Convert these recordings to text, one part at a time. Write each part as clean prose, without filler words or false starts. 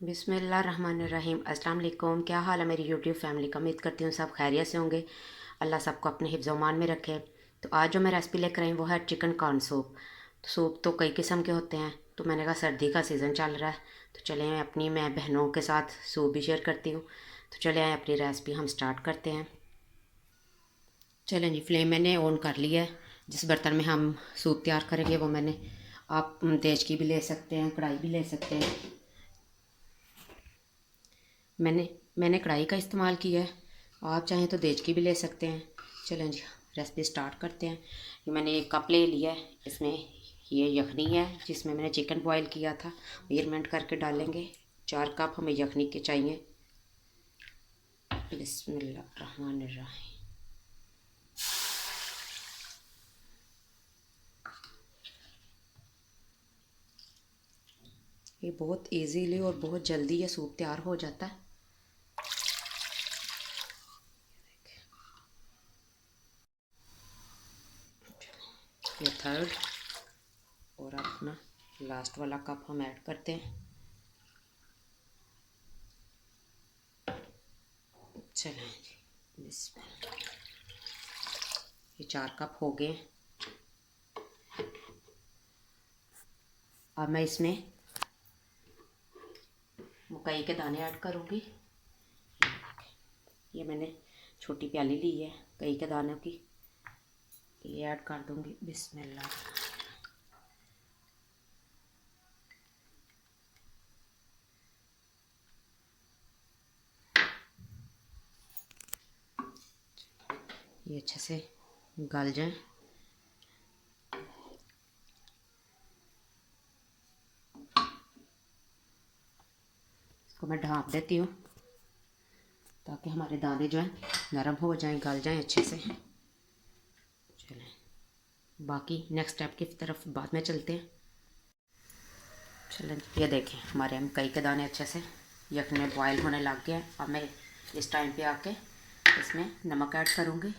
बिस्मिल्लाहिर्रहमानिर्रहीम। अस्सलाम वालेकुम। क्या हाल है मेरी यूट्यूब फैमिली का? उम्मीद करती हूँ सब खैरियत से होंगे। अल्लाह सबको अपने हिफ्ज़ मान में रखे। तो आज जो मैं रेसिपी लेकर आई वो है चिकन कॉर्न सूप। तो सूप तो कई किस्म के होते हैं, तो मैंने कहा सर्दी का सीज़न चल रहा है तो चले मैं बहनों के साथ सूप भी शेयर करती हूँ। तो चले आए अपनी रेसिपी हम स्टार्ट करते हैं। चलें जी, फ्लेम मैंने ऑन कर लिया है। जिस बर्तन में हम सूप तैयार करेंगे वो मैंने, आप देश की भी ले सकते हैं, कढ़ाई भी ले सकते हैं। मैंने मैंने कढ़ाई का इस्तेमाल किया है, आप चाहें तो देज की भी ले सकते हैं। चलें जी, रेसिपी स्टार्ट करते हैं। ये मैंने एक कप ले लिया है, इसमें ये यखनी है जिसमें मैंने चिकन बॉईल किया था, मेजरमेंट करके डालेंगे। 4 कप हमें यखनी के चाहिए। बिस्मिल्लाहिर्रहमानिर्रहीम। ये बहुत इजीली और बहुत जल्दी ये सूप तैयार हो जाता है। ये थर्ड और अपना लास्ट वाला कप हम ऐड करते हैं। चलें जी, बिस्मिल्लाह। ये 4 कप हो गए। अब मैं इसमें मकई के दाने ऐड करूँगी। ये मैंने छोटी प्याली ली है कई के दानों की, ये ऐड कर दूँगी। बिस्मिल्लाह। ये अच्छे से गल जाए। इसको मैं ढाँप देती हूँ ताकि हमारे दाने जो हैं नरम हो जाएं, गल जाएं अच्छे से। चलें, बाकी नेक्स्ट स्टेप की तरफ बाद में चलते हैं। चलें, ये देखें हमारे मकई के दाने अच्छे से यखनी में बॉयल होने लग गए हैं। अब मैं इस टाइम पे आके इसमें नमक ऐड करूँगी।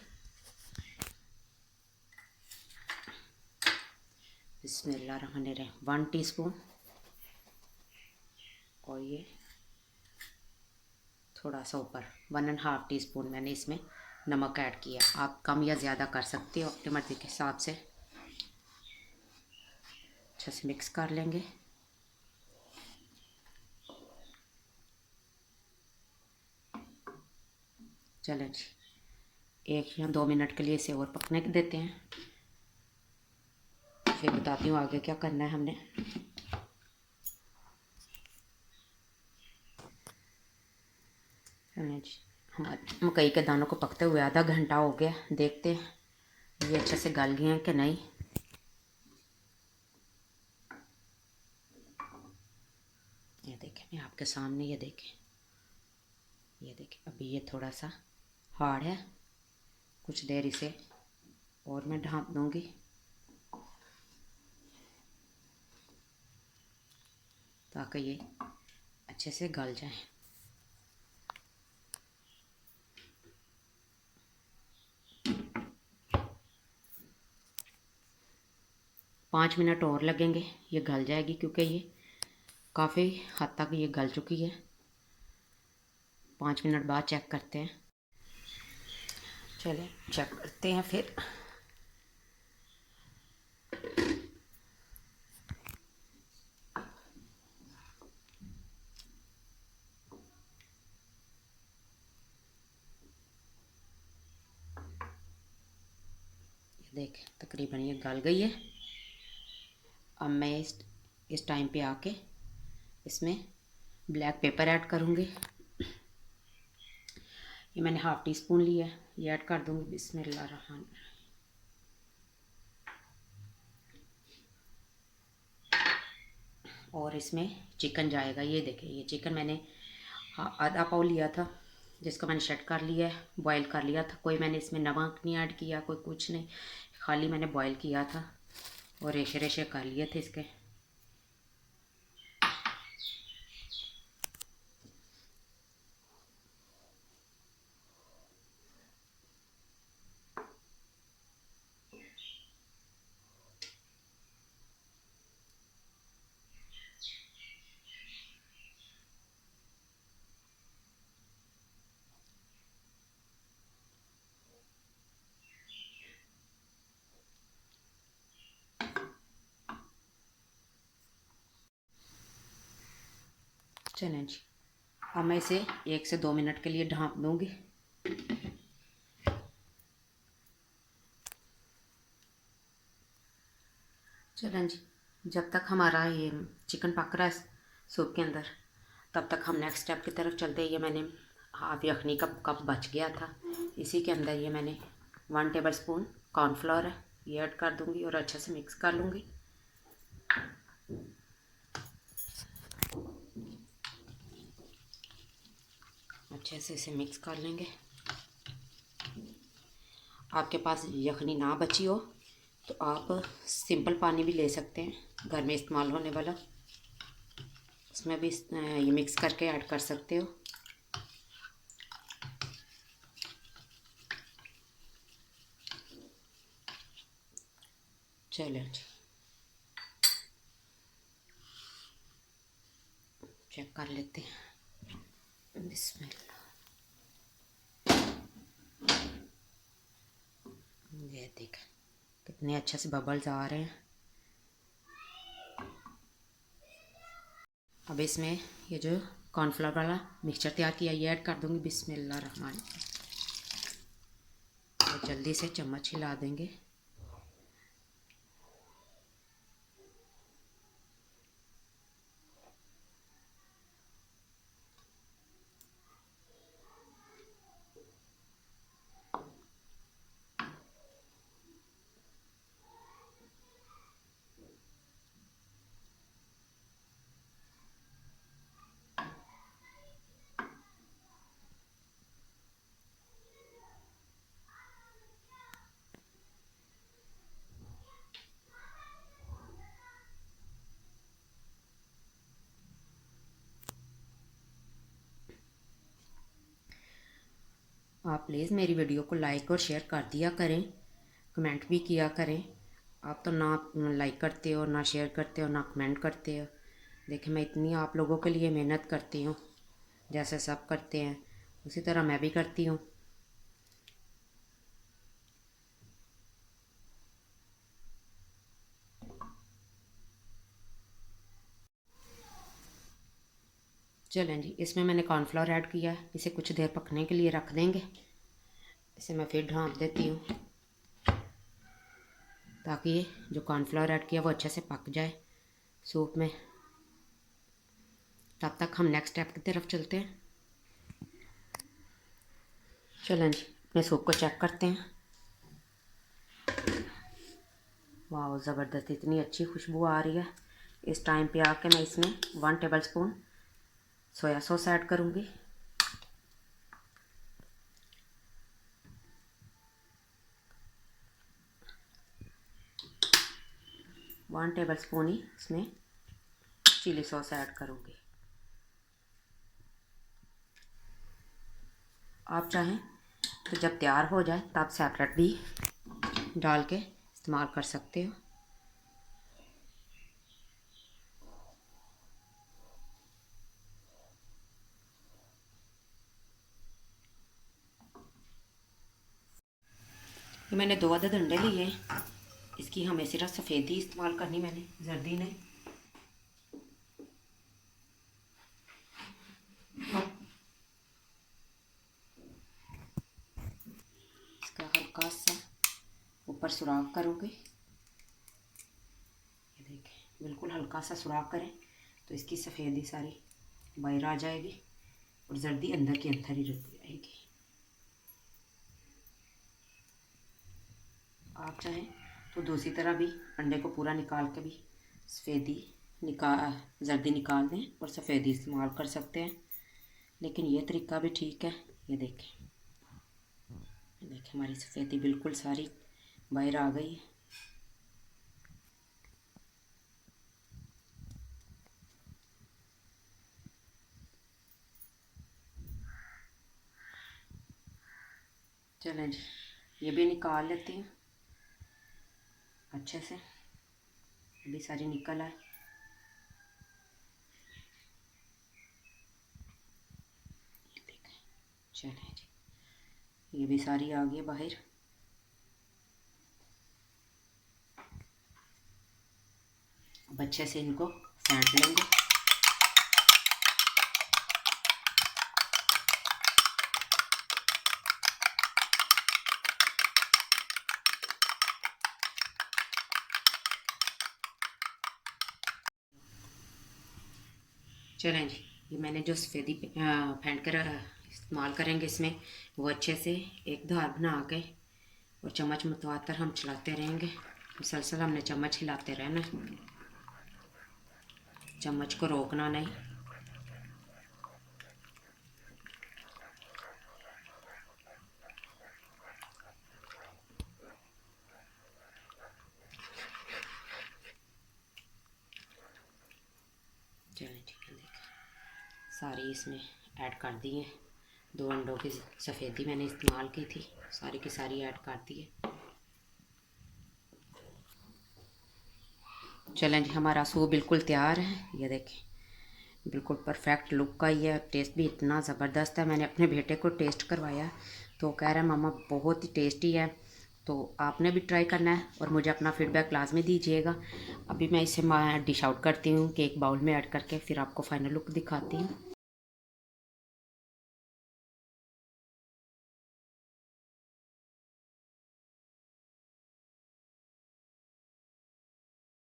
बिस्मिल्लाहिर्रहमानिर्रहीम। 1 टीस्पून। और ये थोड़ा सा ऊपर 1.5 टीस्पून मैंने इसमें नमक ऐड किया। आप कम या ज़्यादा कर सकते हो अपनी मर्ज़ी के हिसाब से। अच्छे से मिक्स कर लेंगे। चलें जी, 1 या 2 मिनट के लिए इसे और पकने देते हैं, फिर बताती हूँ आगे क्या करना है हमने। चलें जी, हमारे मकई के दानों को पकते हुए आधा घंटा हो गया। देखते हैं ये अच्छे से गल गए हैं कि नहीं। ये देखें, मैं आपके सामने, ये देखें, ये देखें। अभी ये थोड़ा सा हार्ड है, कुछ देर इसे और मैं ढाँप दूँगी ताकि ये अच्छे से गल जाए। पाँच मिनट और लगेंगे, ये गल जाएगी क्योंकि ये काफ़ी हद तक ये गल चुकी है। 5 मिनट बाद चेक करते हैं। चलें चेक करते हैं फिर। ये देखें तकरीबन ये गल गई है। अब मैं इस टाइम पे आके इसमें ब्लैक पेपर ऐड करूँगी। ये मैंने 1/2 टीस्पून लिया है, ये ऐड कर दूँगी। बिस्मिल्लाहिर्रहमानिर्रहीम। और इसमें चिकन जाएगा। ये देखें, ये चिकन मैंने आधा पाव लिया था जिसको मैंने शट कर लिया है, बॉईल कर लिया था। कोई मैंने इसमें नमक नहीं ऐड किया, कोई कुछ नहीं, खाली मैंने बॉईल किया था और रेशे रेशे कर लिए थे इसके। चलें जी, अब मैं इसे 1 से 2 मिनट के लिए ढाँप दूँगी। चलें जी, जब तक हमारा ये चिकन पक रहा है सूप के अंदर, तब तक हम नेक्स्ट स्टेप की तरफ चलते हैं। ये मैंने हाफ यखनी का कप बच गया था, इसी के अंदर ये मैंने 1 टेबल स्पून कॉर्नफ्लोर है, ये ऐड कर दूँगी और अच्छे से मिक्स कर लूँगी। अच्छे से इसे मिक्स कर लेंगे। आपके पास यखनी ना बची हो तो आप सिंपल पानी भी ले सकते हैं, घर में इस्तेमाल होने वाला, उसमें भी ये मिक्स करके ऐड कर सकते हो। चलो जी, चेक कर लेते हैं। बिस्मिल्लाह, ये देख कितने अच्छे से बबल्स आ रहे हैं। अब इसमें ये जो कॉर्नफ्लोर वाला मिक्सचर तैयार किया ये ऐड कर दूँगी। बिस्मिल्लाह रहमान, तो जल्दी से चम्मच हिला देंगे। आप प्लीज़ मेरी वीडियो को लाइक और शेयर कर दिया करें, कमेंट भी किया करें। आप तो ना लाइक करते हो, ना शेयर करते हो, ना कमेंट करते हो। देखिए मैं इतनी आप लोगों के लिए मेहनत करती हूँ, जैसे सब करते हैं उसी तरह मैं भी करती हूँ। चलें जी, इसमें मैंने कॉर्नफ्लोर ऐड किया है, इसे कुछ देर पकने के लिए रख देंगे। इसे मैं फिर ढाँप देती हूँ ताकि ये जो कॉर्नफ्लोर ऐड किया वो अच्छे से पक जाए सूप में। तब तक हम नेक्स्ट स्टेप की तरफ चलते हैं। चलें जी, अपने सूप को चेक करते हैं। वाह, ज़बरदस्त, इतनी अच्छी खुशबू आ रही है। इस टाइम पे आके मैं इसमें 1 table spoon soya sauce add करूँगी। 1 टेबल स्पून ही इसमें चिली सॉस ऐड करूँगी। आप चाहें तो जब तैयार हो जाए तब सेपरेट भी डाल के इस्तेमाल कर सकते हो। ये मैंने 2 अदद अंडे लिए हैं, इसकी हमें सिर्फ सफ़ेदी इस्तेमाल करनी, मैंने जर्दी नहीं। इसका हल्का सा ऊपर सुराख करूँगी। ये देखें, बिल्कुल हल्का सा सुराख करें तो इसकी सफ़ेदी सारी बाहर आ जाएगी और जर्दी अंदर के अंदर ही रुक जाएगी। आप चाहें तो दूसरी तरह भी अंडे को पूरा निकाल के भी सफ़ेदी जर्दी निकाल दें और सफ़ेदी इस्तेमाल कर सकते हैं, लेकिन ये तरीका भी ठीक है। ये देखें, हमारी सफ़ेदी बिल्कुल सारी बाहर आ गई है। चलें जी, ये भी निकाल लेती हूँ अच्छे से, ये भी सारी निकल आए। ये देखें, चलें जी, ये भी सारी आ गई बाहर। अब अच्छे से इनको फेंट लेंगे। चलें जी, ये मैंने जो सफ़ेदी फेंट कर इस्तेमाल करेंगे इसमें, वो अच्छे से एक धार बना के और चम्मच मुतवातर हम चलाते रहेंगे। मुसलसल हमने चम्मच हिलाते रहना, चम्मच को रोकना नहीं। चलें ठीक है, देखें सारी इसमें ऐड कर दी है। 2 अंडों की सफ़ेदी मैंने इस्तेमाल की थी, सारी की सारी ऐड कर दी है। चलें जी, हमारा सूप बिल्कुल तैयार है। ये देखें बिल्कुल परफेक्ट लुक का ही है, टेस्ट भी इतना ज़बरदस्त है। मैंने अपने बेटे को टेस्ट करवाया तो कह रहा है मामा बहुत ही टेस्टी है। तो आपने भी ट्राई करना है और मुझे अपना फीडबैक लाजमी दीजिएगा। अभी मैं इसे डिश आउट करती हूँ, केक बाउल में ऐड करके फिर आपको फाइनल लुक दिखाती हूँ।